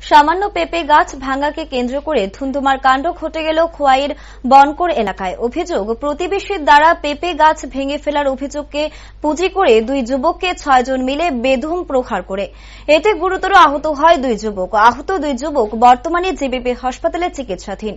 সামান্য পেঁপে গাছ ভাঙাকে কেন্দ্র করে ধুন্ধুমার কাণ্ড ঘটে গেল খোয়াইয়ের বনকর এলাকায়। অভিযোগ, প্রতিবেশীর দ্বারা পেঁপে গাছ ভেঙে ফেলার অভিযোগকে পুঁজি করে দুই যুবককে 6 জন মিলে বেধম প্রহার করে। এতে গুরুতর আহত হয় দুই যুবক। আহত দুই যুবক বর্তমানে জেবিপি হাসপাতালে চিকিৎসাধীন।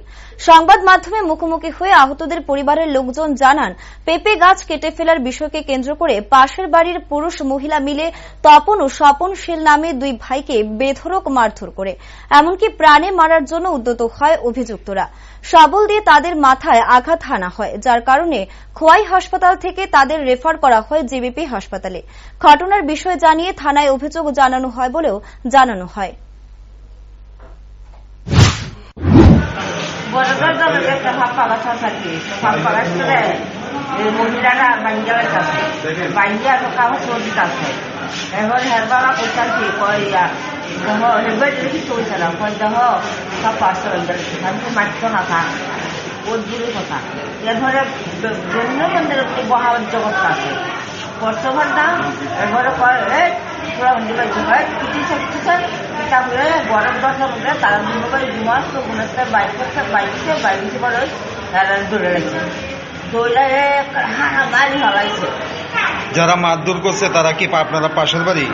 সংবাদ মাধ্যমে মুখোমুখি হয়ে আহতদের পরিবারের লোকজন জানান, পেঁপে গাছ কেটে ফেলার বিষয়কে কেন্দ্র করে পাশের বাড়ির পুরুষ মহিলা মিলে তপন ও স্বপন শীল নামে দুই ভাইকে বেধড়ক মারধর করে, এমনকি প্রাণে মারার জন্য উদ্যত হয় অভিযুক্তরা। শাবল দিয়ে তাদের মাথায় আঘাত হানা হয়, যার কারণে খোয়াই হাসপাতাল থেকে তাদের রেফার করা হয় জেবিপি হাসপাতালে। ঘটনার বিষয় জানিয়ে থানায় অভিযোগ জানানো হয় বলেও জানানো হয়। মহিলারা বাইরে কাগজ চলতে আছে এখন হেরবাবা করতেছি কইয়া হেরবার দেখি চলছিলাম কই দেহ সব পাশ আমি মাত্র না থাক ওর দূরে কথা এরপরে জন্য মন্দির বহার জগৎ আছে বর্তমান না এরপরে কয় পুরো মন্দির হয় কিছু শক্তিশাল এটা হয়ে গরম দশার মধ্যে তারা মনে করে দুমাস তো মনে হচ্ছে বাইরে পরে তারা দৌড়ে গেছে। যারা মারধর করছে তারা কি আপনারা পাশের বাড়ি?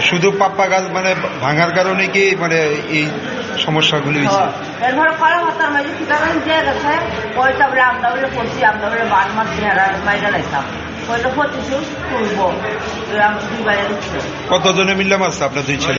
শুধু পাপ্পা গাছ মানে ভাঙার কারণে কি মানে এই সমস্যাগুলি হয়েছে? এরপরে করা হতার মাঝে ঠিকানা দিয়ে গেছে ওইটা বলে আমরা বলে করছি, আমরা বলে বাদ মাস মাইরা লাইতাম ওইটা 25 তুলবো দুই বাইরে দিচ্ছে। কতজনে মিললাম আছে আপনার দুই ছেলে?